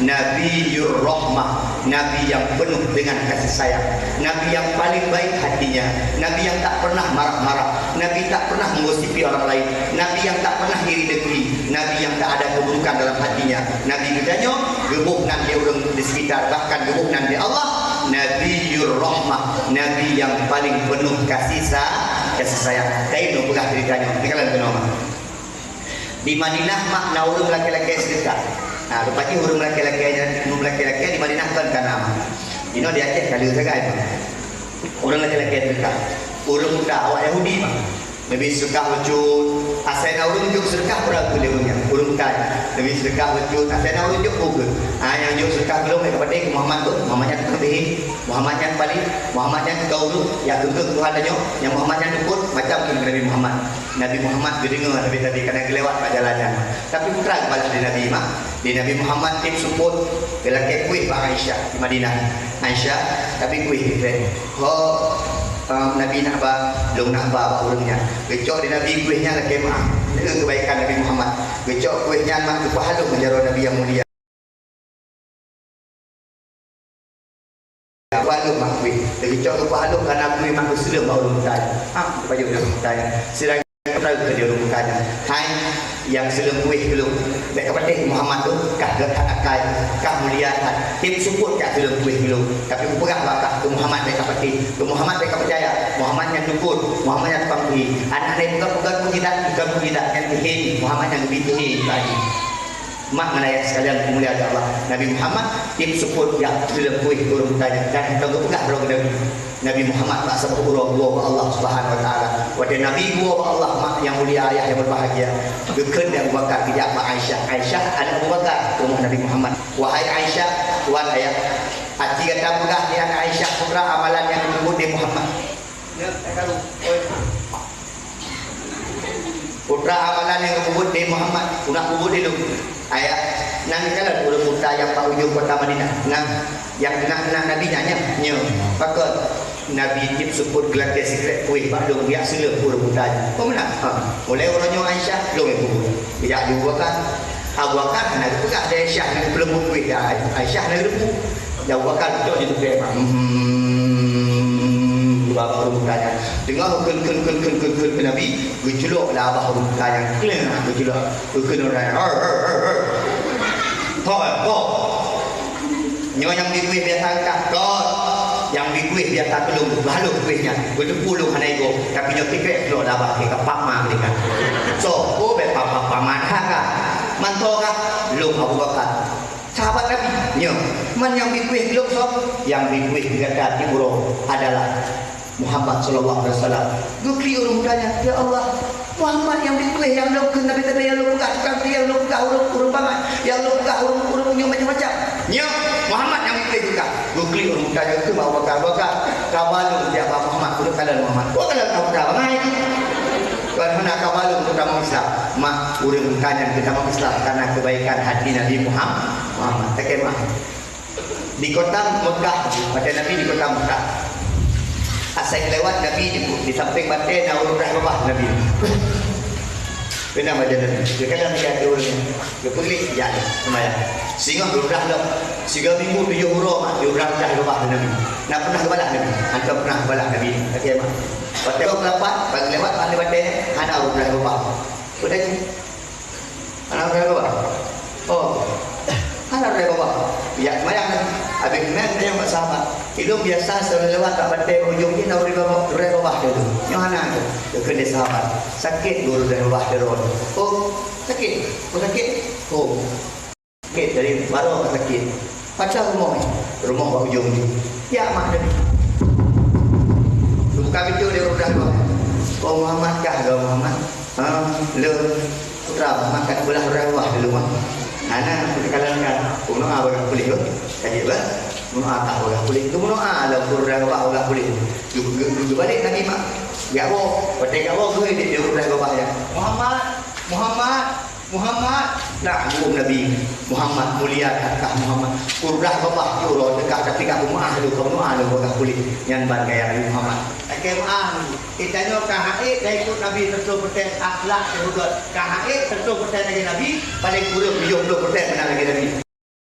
Nabiyur Rahmah, Nabi yang penuh dengan kasih sayang, Nabi yang paling baik hatinya, Nabi yang tak pernah marah-marah, Nabi tak pernah menggosipi orang lain, Nabi yang tak pernah iri dengki, Nabi yang tak ada keburukan dalam hatinya. Nabi kerjanya gebuhnan dia orang di sekitar, bahkan gebuhnan dia Allah. Nabiyur Rahmah, Nabi yang paling penuh kasih sayang. Kain no pegah ceritanya. Ini kalian kenal. Di Madinah makna orang laki-laki sedekah. Nah, lepas ni orang laki-laki di Madinah kan nama. Ini dia Aceh kali saja. Orang laki-laki sedekah. Orang muda awak Yahudi mah. Nabi sedekah wujud. Asalnya orang juk sedekah berapa lewatnya. Orang tanya. Nabi sedekah wujud. Asalnya orang juk bukan. Yang juk sedekah belum kepada Muhammad tu. Muhammadnya terlebih. Muhammadnya balik. Muhammadnya kau tu. Yang kengkeng Tuhan aja. Yang Muhammadnya dukut macam Nabi Muhammad. Nabi Muhammad dengar Nabi tadi kena kelewat kat jalannya. Tapi putra kepada Nabi mak. Di Nabi Muhammad tim support lelaki kuih Pak Aisyah di Madinah. Aisyah tapi kuih different. Nabi nak apa? Belum nak apa orangnya. Gecok di Nabi kuihnya lagi mak. Dengan kebaikan Nabi Muhammad. Gecok kuihnya mak tu pahala menjara Nabi yang mulia. Pahala mak kuih. Gecok tu pahala kerana kuih mak Muslim baru bertanya. Baju dia bertanya. Sedang tahu ke dia rupanya. Hai yang sebelum kuih belum baik kepada Muhammad tu kah dekat akal kah muliaan tim support kah sebelum kuih belum tapi berperang bakah ke Muhammad baik kepada ke Muhammad baik percaya Muhammad yang dukun Muhammad yang tukang kuih anak dia bukan pujidat yang tihin Muhammad yang lebih tihin lagi mak melayang sekalian kemuliaan Allah Nabi Muhammad tim support yang sebelum kuih turun bertanya dan kita berperang berapa Nabi Muhammad tak sebut gua Allah Subhanahu wa taala. Wadai Nabi gua Allah mak yang mulia ayah yang berbahagia. Gekeun dia Abu Bakar tidak Pak Aisyah. Aisyah anak Abu Bakar rumah Nabi Muhammad. Wahai Aisyah, wan ayah. Hati kata pegah di anak Aisyah putra amalan yang disebut di Muhammad. Ya, kalau putra amalan yang disebut di Muhammad, nak kubur dulu. Ayah, nang kalau putra putra yang pak ujung kota Madinah. Nang yang nak Nabi nanya, pakot Nabi tip support gelak secret kuih pak dong dia sila pura putanya. Kau mana? Mulai orangnya Aisyah belum itu. Tidak juga kan. Abu Bakar nak pegah dari Aisyah nak pelembut kuih dah. Aisyah nak lembu. Dah Bakar betul itu dia. Bapa orang putanya. Dengar kun Nabi. Gejolok lah abah orang putanya. Keleng gejolok. Kun orang. Yang dikuih biasa kah? Yang dikuih biasa belum baluk kuihnya. Berpuluh hanai go. Tapi nyo tikret lo dah bah ke pama mereka. So, ko be papa manha ka. Manto ka belum Abu Bakar. Sahabat Nabi nyo. Man yang dikuih belum so. Yang dikuih kata timuro adalah Muhammad sallallahu alaihi wasallam. Gukli orang mudanya, ya Allah, Muhammad yang dikuih yang lo Nabi tadi yang lo buka tukang yang lo buka urung banget, yang lo buka urung macam-macam. Nyo, Muhammad yang dikuih juga. Gukli orang mudanya itu bawa bakar. Kabalung dia Muhammad, kudu kalian Muhammad. Kau kalian tahu dah bangai. Tuan hendak kabalung kita mau Islam. Mak urung kanyan kita mau Islam karena kebaikan hati Nabi Muhammad. Tak mah. Di kota Mekah, pada Nabi di kota Mekah. Asal lewat Nabi di samping batin urut bawah Nabi. Benar macam Nabi. Dia kata macam ada orang. Dia pergi ya semayang. Sehingga urut dah. Sehingga minggu 7 huruf dia urut dah bawah Nabi. Nak pernah kebalah Nabi. Antum pernah kebalah Nabi. Okey mak. Batin kelapat bagi lewat pandai batin ada urut dah bawah. Sudah ni. Ana urut bawah. Oh. Ana urut bawah. Ya semayang Nabi. Habis kemudian dia buat sahabat. Hidung biasa selalu lewat tak batai ujung ni nak urut bawah dia tu. Yang mana tu? Dia kena sahabat. Sakit urut dari bawah dia roh. Oh, sakit. Oh, sakit. Oh. Sakit dari baru sakit. Pasal rumah ni. Rumah bawah ujung ni. Ya mak dia ni. Buka pintu dia urut bawah. Oh Muhammad kah? Oh Muhammad. Le putra Muhammad kat belah bawah di rumah. Anak kita kalangkan puno a boleh boleh ke kaji ba puno a tak boleh tu puno a la kurang ba boleh juga balik Nabi mak ya bo pada kau gue di urang bawah ya Muhammad nak Nabi Muhammad mulia kata Muhammad kurang bawah juro dekat tapi kat rumah lu kau no a boleh yang ban gaya Nabi Muhammad KMA kita nyo kahait dari ikut Nabi 100% akhlak juga kahait 100% lagi Nabi paling kurang 70% benar lagi Nabi